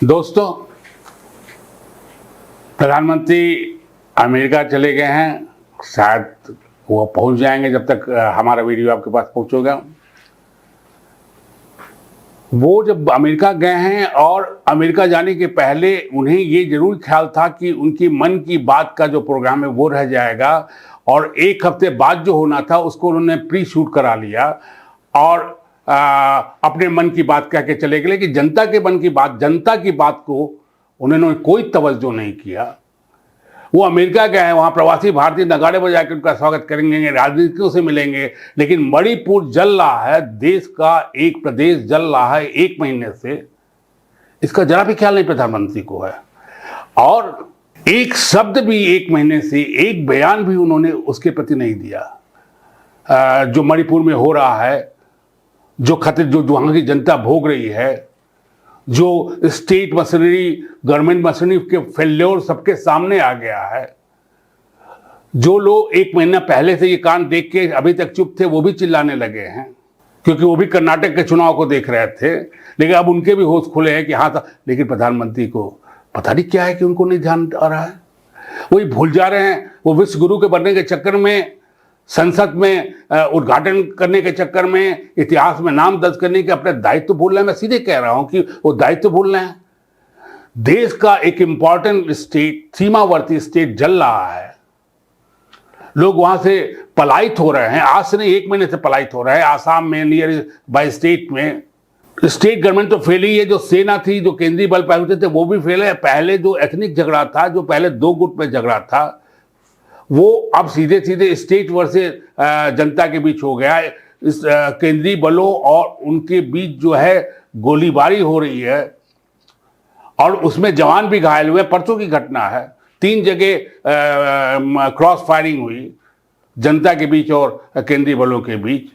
दोस्तों, प्रधानमंत्री अमेरिका चले गए हैं। शायद वो पहुंच जाएंगे जब तक हमारा वीडियो आपके पास पहुंचेगा। वो जब अमेरिका गए हैं और अमेरिका जाने के पहले उन्हें ये जरूर ख्याल था कि उनकी मन की बात का जो प्रोग्राम है वो रह जाएगा और एक हफ्ते बाद जो होना था उसको उन्होंने प्री शूट करा लिया और अपने मन की बात कह के चले गए कि जनता के मन की बात, जनता की बात को उन्होंने कोई तवज्जो नहीं किया। वो अमेरिका गए हैं, वहाँ प्रवासी भारतीय नगाड़े बजा के उनका स्वागत करेंगे, राजनीतिकों से मिलेंगे, लेकिन मणिपुर जल रहा है, देश का एक प्रदेश जल रहा है 1 महीने से। इसका जरा भी ख्याल नहीं प्रधानमंत्री को है और एक शब्द भी 1 महीने से, एक बयान भी उन्होंने उसके प्रति नहीं दिया। जो मणिपुर में हो रहा है, जो खतरे जो वहाँ की जनता भोग रही है, जो स्टेट मशीनरी, गवर्नमेंट मशीनरी के फेल्योर सबके सामने आ गया है। जो लोग 1 महीना पहले से ये कांड देख के अभी तक चुप थे वो भी चिल्लाने लगे हैं, क्योंकि वो भी कर्नाटक के चुनाव को देख रहे थे, लेकिन अब उनके भी होश खुले हैं कि हाँ था। लेकिन प्रधानमंत्री को पता नहीं क्या है कि उनको नहीं ध्यान आ रहा है, वही भूल जा रहे हैं। वो विश्व गुरु के बनने के चक्कर में, संसद में उद्घाटन करने के चक्कर में, इतिहास में नाम दर्ज करने के अपने दायित्व भूल रहे हैं। मैं सीधे कह रहा हूं कि वो दायित्व भूल रहे हैं। देश का एक इंपॉर्टेंट स्टेट, सीमावर्ती स्टेट जल रहा है, लोग वहां से पलायित हो रहे हैं। आज से नहीं, 1 महीने से पलायित हो रहे हैं। आसाम में, नियर बाय स्टेट में स्टेट गवर्नमेंट तो फेल ही है। जो सेना थी, जो केंद्रीय बल पहुंचे थे, वो भी फेल है। पहले जो एथनिक झगड़ा था, जो पहले 2 गुट में झगड़ा था, वो अब सीधे सीधे स्टेट वर्सेस जनता के बीच हो गया है। इस केंद्रीय बलों और उनके बीच जो है गोलीबारी हो रही है और उसमें जवान भी घायल हुए। परसों की घटना है, 3 जगह क्रॉस फायरिंग हुई जनता के बीच और केंद्रीय बलों के बीच।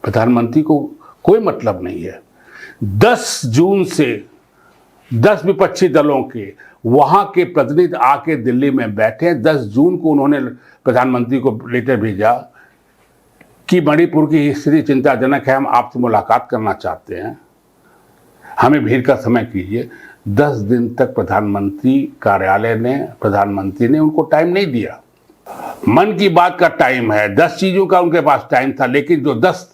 प्रधानमंत्री को कोई मतलब नहीं है। 10 जून से 10 विपक्षी दलों के वहां के प्रतिनिधि आके दिल्ली में बैठे। 10 जून को उन्होंने प्रधानमंत्री को लेटर भेजा कि मणिपुर की स्थिति चिंताजनक है, हम आपसे मुलाकात करना चाहते हैं, हमें भीड़ का समय कीजिए। 10 दिन तक प्रधानमंत्री ने उनको टाइम नहीं दिया। मन की बात का टाइम है, 10 चीजों का उनके पास टाइम था, लेकिन जो 10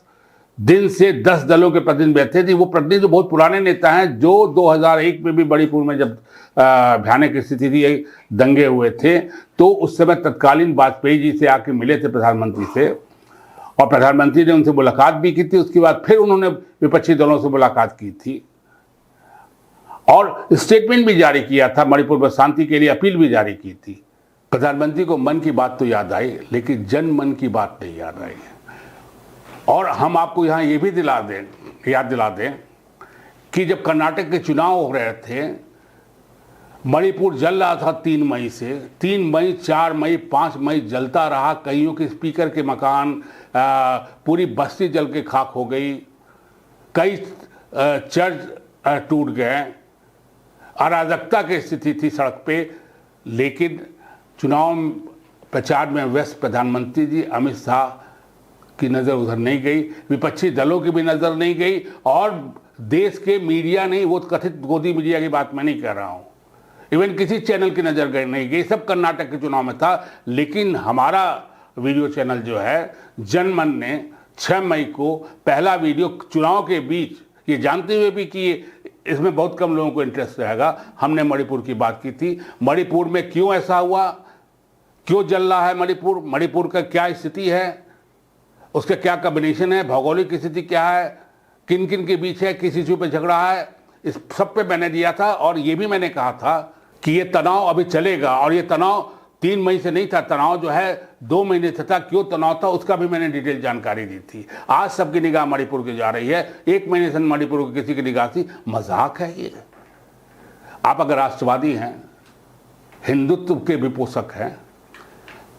दिन से 10 दलों के प्रतिनिधि बैठे थे, वो प्रतिनिधि जो बहुत पुराने नेता हैं, जो 2001 में भी मणिपुर में जब भयानक स्थिति थी, दंगे हुए थे, तो उस समय तत्कालीन वाजपेयी जी से आके मिले थे प्रधानमंत्री से और प्रधानमंत्री ने उनसे मुलाकात भी की थी। उसके बाद फिर उन्होंने विपक्षी दलों से मुलाकात की थी और स्टेटमेंट भी जारी किया था, मणिपुर में शांति के लिए अपील भी जारी की थी। प्रधानमंत्री को मन की बात तो याद आई, लेकिन जन मन की बात नहीं याद आई। और हम आपको यहाँ ये भी याद दिला दें कि जब कर्नाटक के चुनाव हो रहे थे, मणिपुर जल रहा था 3 मई से। 3 मई, 4 मई, 5 मई जलता रहा। कईयों के स्पीकर के मकान, पूरी बस्ती जल के खाक हो गई। कई चर्च टूट गए। अराजकता की स्थिति थी सड़क पे। लेकिन चुनाव प्रचार में व्यस्त प्रधानमंत्री जी, अमित शाह की नज़र उधर नहीं गई, विपक्षी दलों की भी नज़र नहीं गई और देश के मीडिया नहीं, वो कथित गोदी मीडिया की बात मैं नहीं कह रहा हूँ, इवन किसी चैनल की नज़र नहीं गई। सब कर्नाटक के चुनाव में था। लेकिन हमारा वीडियो चैनल जो है जनमन ने 6 मई को पहला वीडियो चुनाव के बीच, ये जानते हुए भी कि इसमें बहुत कम लोगों को इंटरेस्ट रहेगा, हमने मणिपुर की बात की थी। मणिपुर में क्यों ऐसा हुआ, क्यों जल रहा है मणिपुर, मणिपुर का क्या स्थिति है, उसका क्या कॉम्बिनेशन है, भौगोलिक स्थिति क्या है, किन किन के बीच है, किस इशू पे झगड़ा है, इस सब पे मैंने दिया था। और ये भी मैंने कहा था कि ये तनाव अभी चलेगा और ये तनाव 3 मई से नहीं था, तनाव जो है 2 महीने से था। क्यों तनाव था उसका भी मैंने डिटेल जानकारी दी थी। आज सबकी निगाह मणिपुर की जा रही है, 1 महीने से मणिपुर की किसी की निगाह थी। मजाक है ये। आप अगर राष्ट्रवादी हैं, हिंदुत्व के भी पोषक हैं,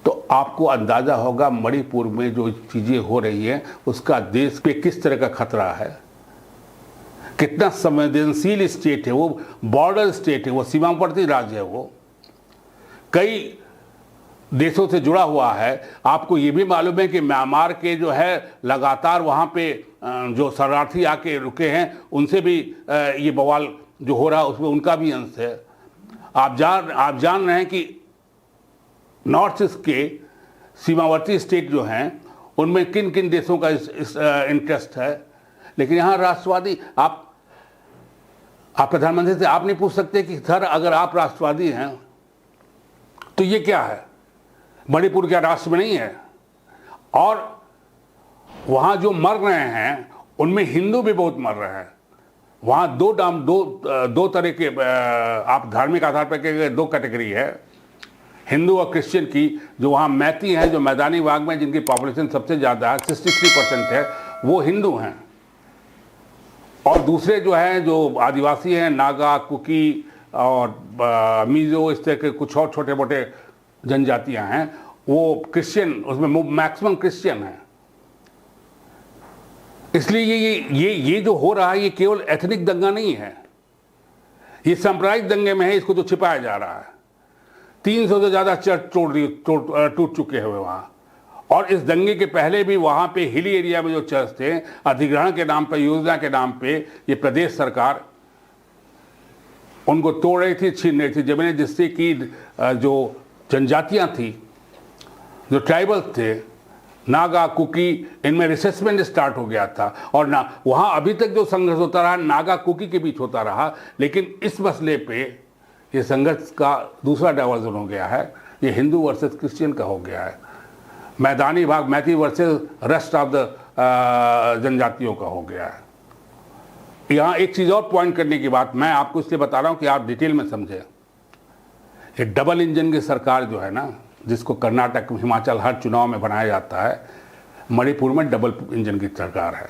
तो आपको अंदाजा होगा मणिपुर में जो चीजें हो रही हैं उसका देश पे किस तरह का खतरा है, कितना संवेदनशील स्टेट है वो, बॉर्डर स्टेट है वो, सीमावर्ती राज्य है वो, कई देशों से जुड़ा हुआ है। आपको ये भी मालूम है कि म्यांमार के जो है लगातार वहाँ पे जो शरणार्थी आके रुके हैं उनसे भी ये बवाल जो हो रहा है उसमें उनका भी अंश है। आप जान रहे हैं कि नॉर्थ ईस्ट के सीमावर्ती स्टेट जो हैं उनमें किन किन देशों का इस इंटरेस्ट है। लेकिन यहाँ राष्ट्रवादी, आप प्रधानमंत्री से आप नहीं पूछ सकते कि सर अगर आप राष्ट्रवादी हैं तो ये क्या है, मणिपुर क्या राष्ट्र में नहीं है? और वहाँ जो मर रहे हैं उनमें हिंदू भी बहुत मर रहे हैं। वहाँ दो तरह के आप धार्मिक आधार पर के दो कैटेगरी है, हिंदू और क्रिश्चियन की। जो वहाँ मैती हैं, जो मैदानी भाग में जिनकी पॉपुलेशन सबसे ज़्यादा है, 63% है, वो हिंदू हैं। और दूसरे जो हैं, जो आदिवासी हैं, नागा, कुकी और मीज़ो, इस तरह के कुछ और छोटे मोटे जनजातियाँ हैं, वो क्रिश्चियन, उसमें मैक्सिमम क्रिश्चियन हैं। इसलिए ये जो हो रहा है ये केवल एथनिक दंगा नहीं है, ये सांप्रदायिक दंगे में है। इसको जो छिपाया जा रहा है, 300 से ज़्यादा चर्च टूट चुके हैं वहाँ। और इस दंगे के पहले भी वहाँ पे हिली एरिया में जो चर्च थे, अधिग्रहण के नाम पे, योजना के नाम पे, ये प्रदेश सरकार उनको तोड़ रही थी, छीन रही थी जमीनें, जिससे कि जो जनजातियाँ थी, जो ट्राइबल्स थे, नागा, कुकी, इनमें रिसेसमेंट स्टार्ट हो गया था। और ना वहाँ अभी तक जो संघर्ष होता रहा, नागा कुकी के बीच होता रहा, लेकिन इस मसले पे ये संघर्ष का दूसरा डाइवर्जन हो गया है। ये हिंदू वर्सेस क्रिश्चियन का हो गया है, मैदानी भाग Meitei versus rest of the जनजातियों का हो गया है। यहाँ एक चीज़ और पॉइंट करने की बात मैं आपको इसलिए बता रहा हूँ कि आप डिटेल में समझें। ये डबल इंजन की सरकार जो है ना, जिसको कर्नाटक, हिमाचल हर चुनाव में बनाया जाता है, मणिपुर में डबल इंजन की सरकार है।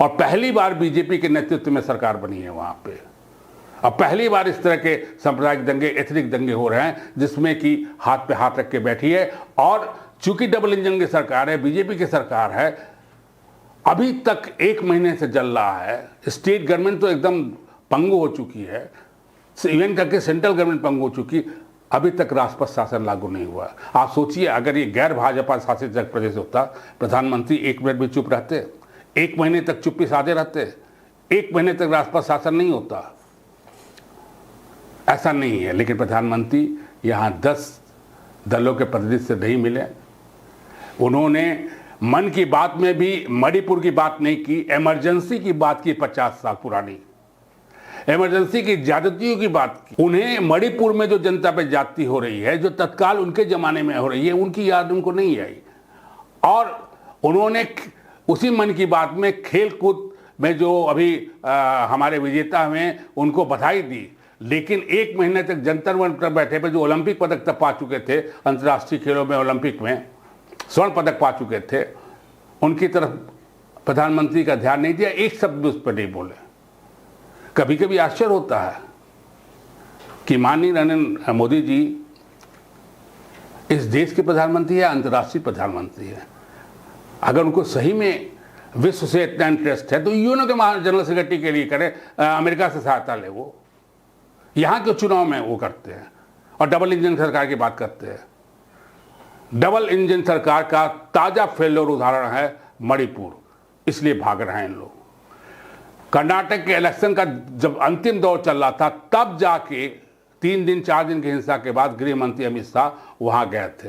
और पहली बार बीजेपी के नेतृत्व में सरकार बनी है वहाँ पे। अब पहली बार इस तरह के सांप्रदायिक दंगे, एथनिक दंगे हो रहे हैं, जिसमें कि हाथ पे हाथ रख के बैठी है। और चूंकि डबल इंजन की सरकार है, बीजेपी की सरकार है, अभी तक 1 महीने से चल रहा है। स्टेट गवर्नमेंट तो एकदम पंगु हो चुकी है, इवन करके सेंट्रल गवर्नमेंट पंगु हो चुकी, अभी तक राजपथ शासन लागू नहीं हुआ। आप सोचिए, अगर ये गैर भाजपा शासित प्रदेश होता, प्रधानमंत्री 1 मिनट भी चुप रहते, 1 महीने तक चुप्पी साधे रहते, 1 महीने तक राजपथ शासन नहीं होता। ऐसा नहीं है। लेकिन प्रधानमंत्री यहाँ 10 दलों के प्रतिनिधि से नहीं मिले। उन्होंने मन की बात में भी मणिपुर की बात नहीं की, इमरजेंसी की बात की, 50 साल पुरानी इमरजेंसी की ज्यादतियों की बात की। उन्हें मणिपुर में जो जनता पे ज्यादती हो रही है, जो तत्काल उनके जमाने में हो रही है, उनकी याद उनको नहीं आई। और उन्होंने उसी मन की बात में खेल कूद में जो अभी हमारे विजेता हैं उनको बधाई दी। लेकिन 1 महीने तक जंतर मंतर बैठे पे जो ओलंपिक पदक तक पा चुके थे, अंतर्राष्ट्रीय खेलों में ओलंपिक में स्वर्ण पदक पा चुके थे, उनकी तरफ प्रधानमंत्री का ध्यान नहीं दिया, एक शब्द उस पर नहीं बोले। कभी कभी आश्चर्य होता है कि माननीय नरेंद्र मोदी जी इस देश के प्रधानमंत्री है, अंतर्राष्ट्रीय प्रधानमंत्री है। अगर उनको सही में विश्व से इतना इंटरेस्ट है तो यूएन के जनरल सेक्रेटरी के लिए करें, अमेरिका से सहायता ले। वो यहाँ के चुनाव में वो करते हैं और डबल इंजन सरकार की बात करते हैं। डबल इंजन सरकार का ताजा फेल्योर उदाहरण है मणिपुर, इसलिए भाग रहे हैं इन लोग। कर्नाटक के इलेक्शन का जब अंतिम दौर चल रहा था, तब जाके 3 दिन 4 दिन की हिंसा के बाद गृह मंत्री अमित शाह वहाँ गए थे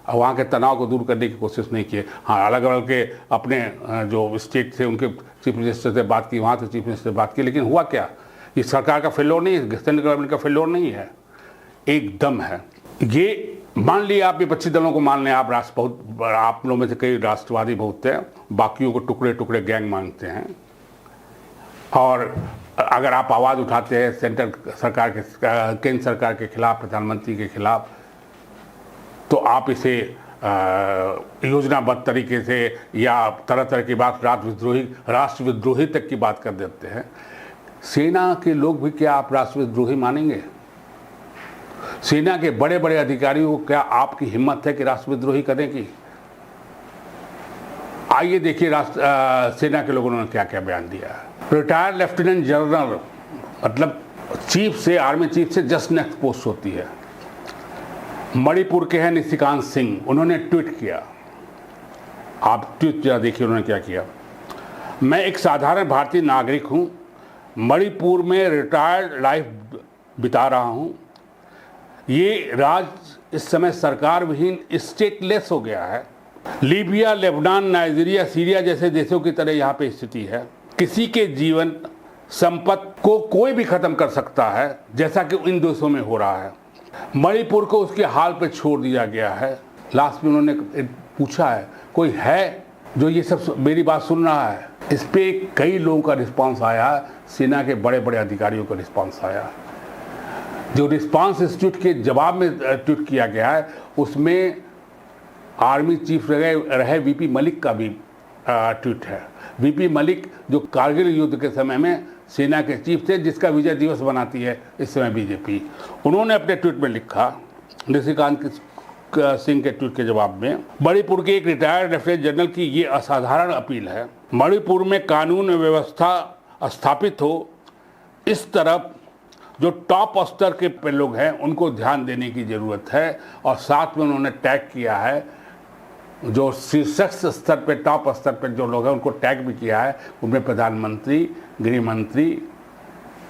और वहाँ के तनाव को दूर करने की कोशिश नहीं की। हाँ, अलग अलग के अपने जो स्टेट थे उनके चीफ मिनिस्टर से बात की, वहाँ से चीफ मिनिस्टर से बात की, लेकिन हुआ क्या? ये सरकार का फेल्योर नहीं है, सेंट्रल गवर्नमेंट का फेल्योर नहीं है, एकदम है। ये मान लिया आप विपक्षी दलों को मान लें, आप आप लोगों में से कई राष्ट्रवादी बहुत हैं, बाकियों को टुकड़े टुकड़े गैंग मानते हैं। और अगर आप आवाज़ उठाते हैं सेंट्रल सरकार के, केंद्र सरकार के खिलाफ, प्रधानमंत्री के खिलाफ, तो आप इसे योजनाबद्ध तरीके से या तरह तरह की बात, राष्ट्र विद्रोही तक की बात कर देते हैं। सेना के लोग भी क्या आप राष्ट्र विद्रोही मानेंगे? सेना के बड़े बड़े अधिकारियों को क्या आपकी हिम्मत है कि राष्ट्र विद्रोही करने की? आइए देखिए सेना के लोगों ने क्या क्या बयान दिया है। रिटायर्ड लेफ्टिनेंट जनरल, मतलब चीफ से, आर्मी चीफ से जस्ट नेक्स्ट पोस्ट होती है, मणिपुर के हैं निशिकांत सिंह। उन्होंने ट्वीट किया, आप ट्वीट जरा देखिए उन्होंने क्या किया। मैं एक साधारण भारतीय नागरिक हूं, मणिपुर में रिटायर्ड लाइफ बिता रहा हूँ। ये राज्य इस समय सरकार विहीन स्टेटलेस हो गया है। लीबिया, लेबनान, नाइजीरिया, सीरिया जैसे देशों की तरह यहाँ पे स्थिति है। किसी के जीवन संपत्ति को कोई भी खत्म कर सकता है, जैसा कि इन देशों में हो रहा है। मणिपुर को उसके हाल पे छोड़ दिया गया है। लास्ट में उन्होंने पूछा है, कोई है जो ये सब मेरी बात सुन रहा है? इस पे कई लोगों का रिस्पांस आया, सेना के बड़े बड़े अधिकारियों का रिस्पांस आया। जो रिस्पांस इंस्टीट्यूट के जवाब में ट्वीट किया गया है, उसमें आर्मी चीफ रहे वीपी मलिक का भी ट्वीट है। वीपी मलिक जो कारगिल युद्ध के समय में सेना के चीफ थे, जिसका विजय दिवस बनाती है इस समय बीजेपी। उन्होंने अपने ट्वीट में लिखा, निशिकांत सिंह के ट्वीट के जवाब में, मणिपुर के एक रिटायर्ड लेफ्टिनेंट जनरल की ये असाधारण अपील है। मणिपुर में कानून व्यवस्था स्थापित हो, इस तरफ जो टॉप स्तर के लोग हैं उनको ध्यान देने की ज़रूरत है। और साथ में उन्होंने टैग किया है, जो शीर्षक स्तर पे, टॉप स्तर पे जो लोग हैं उनको टैग भी किया है। उनमें प्रधानमंत्री, गृह मंत्री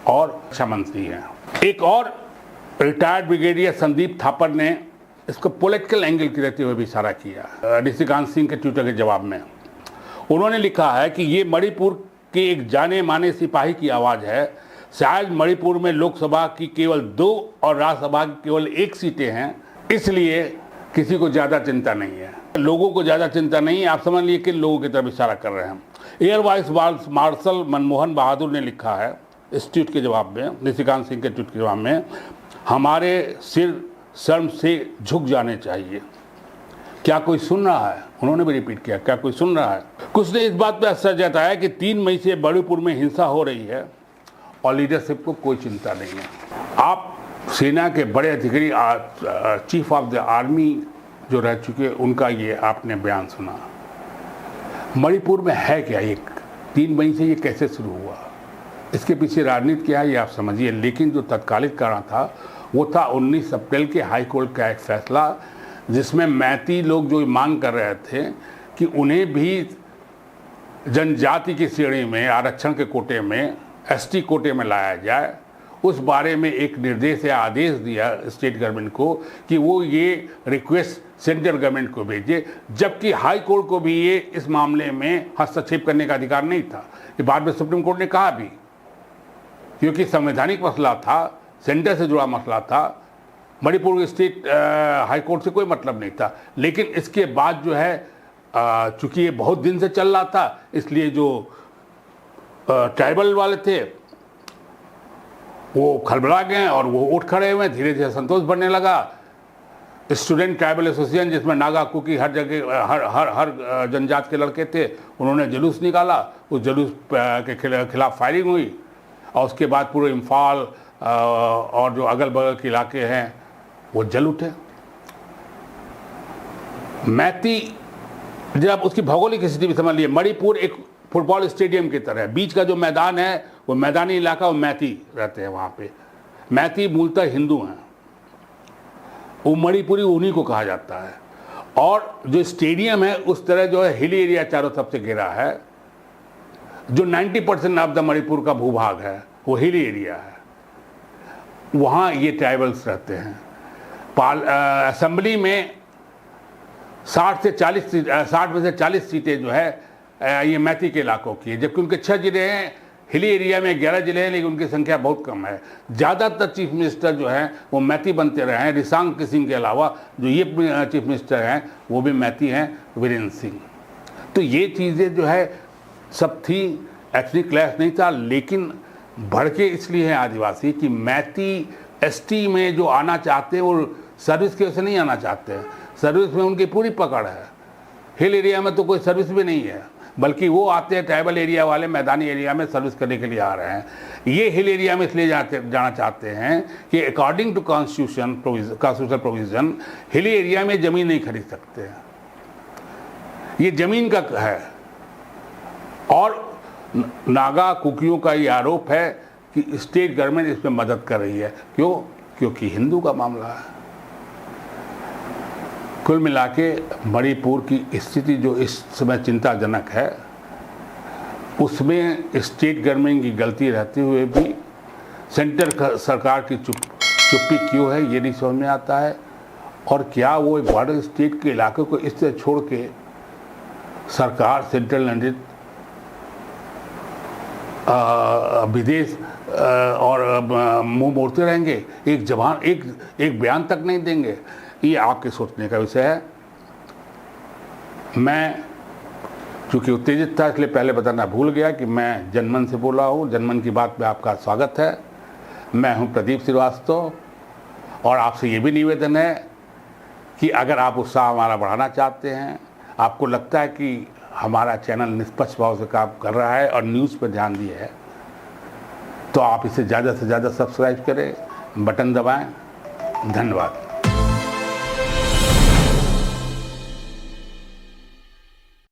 और रक्षा मंत्री हैं। एक और रिटायर्ड ब्रिगेडियर संदीप थापर ने इसको पॉलिटिकल एंगल की रहते हुए भी इशारा किया निशिकांत सिंह के ट्विटर के जवाब में। उन्होंने लिखा है कि ये मणिपुर के एक जाने माने सिपाही की आवाज़ है। शायद मणिपुर में लोकसभा की केवल 2 और राज्यसभा की केवल 1 सीटें हैं, इसलिए किसी को ज़्यादा चिंता नहीं है। लोगों को ज़्यादा चिंता नहीं है। आप समझ लीजिए किन लोगों की तरफ इशारा कर रहे हैं। एयर वाइस मार्शल मनमोहन बहादुर ने लिखा है इस ट्वीट के जवाब में, निशिकांत सिंह के ट्वीट के जवाब में, हमारे सिर शर्म से झुक जाने चाहिए। क्या कोई सुन रहा है? उन्होंने भी रिपीट किया, क्या कोई सुन रहा है? कुछ ने इस बात पर असर जताया कि 3 मई से मणिपुर में हिंसा हो रही है और लीडरशिप को कोई चिंता नहीं है। आप सेना के बड़े अधिकारी, चीफ ऑफ द आर्मी जो रह चुके, उनका ये आपने बयान सुना। मणिपुर में है क्या? ये 3 मई से ये कैसे शुरू हुआ? इसके पीछे राजनीति क्या है ये आप समझिए। लेकिन जो तत्कालिक कारण था वो था 19 अप्रैल के हाई कोर्ट का एक फैसला, जिसमें मैती लोग जो मांग कर रहे थे कि उन्हें भी जनजाति की श्रेणी में, आरक्षण के कोटे में, एसटी कोटे में लाया जाए। उस बारे में एक निर्देश या आदेश दिया स्टेट गवर्नमेंट को कि वो ये रिक्वेस्ट सेंट्रल गवर्नमेंट को भेजे, जबकि हाई कोर्ट को भी ये इस मामले में हस्तक्षेप करने का अधिकार नहीं था। ये बाद में सुप्रीम कोर्ट ने कहा भी, क्योंकि संवैधानिक मसला था, सेंटर से जुड़ा मसला था, मणिपुर स्टेट हाई कोर्ट से कोई मतलब नहीं था। लेकिन इसके बाद जो है, चूंकि ये बहुत दिन से चल रहा था, इसलिए जो ट्राइबल वाले थे वो खलबला गए और वो उठ खड़े हुए। धीरे धीरे संतोष बढ़ने लगा। स्टूडेंट ट्राइबल एसोसिएशन, जिसमें नागा, कुकी, हर जगह हर जनजाति के लड़के थे, उन्होंने जुलूस निकाला। उस जुलूस के खिलाफ फायरिंग हुई और उसके बाद पूरे इम्फाल और जो अगल बगल के इलाके हैं वो जल उठे। मैती, जब उसकी भौगोलिक स्थिति भी समझ लिए, मणिपुर एक फुटबॉल स्टेडियम की तरह है। बीच का जो मैदान है वो मैदानी इलाका, वो मैती रहते हैं वहाँ पे। मैती मूलतः हिंदू हैं, वो मणिपुरी उन्हीं को कहा जाता है। और जो स्टेडियम है उस तरह जो है हिली एरिया चारों तरफ से घिरा है। जो 90% ऑफ द मणिपुर का भूभाग है वो हिली एरिया है, वहाँ ये ट्राइबल्स रहते हैं। असेंबली में 60 में से 40 सीटें जो है ये मैती के इलाकों की है, जबकि उनके 6 जिले हैं। हिली एरिया में 11 जिले हैं, लेकिन उनकी संख्या बहुत कम है। ज़्यादातर चीफ मिनिस्टर जो हैं वो मैती बनते रहे हैं। रिशांग किसिंग के अलावा जो ये चीफ मिनिस्टर हैं वो भी मैती हैं, वीरेंद्र सिंह। तो ये चीज़ें जो है सब थी, एथनिक क्लैश नहीं था। लेकिन भड़के इसलिए हैं आदिवासी कि मैती एसटी में जो आना चाहते हैं वो सर्विस की वजह से नहीं आना चाहते हैं। सर्विस में उनकी पूरी पकड़ है। हिल एरिया में तो कोई सर्विस भी नहीं है, बल्कि वो आते हैं ट्राइबल एरिया वाले मैदानी एरिया में सर्विस करने के लिए आ रहे हैं। ये हिल एरिया में इसलिए जाना चाहते हैं कि according to constitutional provision hill area में ज़मीन नहीं खरीद सकते हैं। ये ज़मीन का है। और नागा कुकियों का ये आरोप है कि स्टेट गवर्नमेंट इसमें मदद कर रही है। क्यों? क्योंकि हिंदू का मामला है। कुल मिला के मणिपुर की स्थिति जो इस समय चिंताजनक है, उसमें स्टेट गवर्नमेंट की गलती रहते हुए भी सेंट्रल सरकार की चुप्पी क्यों है, ये नहीं समझ में आता है। और क्या वो एक बॉर्डर स्टेट के इलाके को इस तरह छोड़ के सरकार सेंट्रल लंदन विदेश और मुंह मोड़ते रहेंगे, एक जवान एक बयान तक नहीं देंगे? ये आपके सोचने का विषय है। मैं चूँकि उत्तेजित था इसलिए पहले बताना भूल गया कि मैं जनमन से बोला हूँ। जनमन की बात में आपका स्वागत है। मैं हूँ प्रदीप श्रीवास्तव और आपसे ये भी निवेदन है कि अगर आप उत्साह हमारा बढ़ाना चाहते हैं, आपको लगता है कि हमारा चैनल निष्पक्ष भाव से काम कर रहा है और न्यूज़ पर ध्यान दिए है, तो आप इसे ज़्यादा से ज़्यादा सब्सक्राइब करें, बटन दबाएं। धन्यवाद।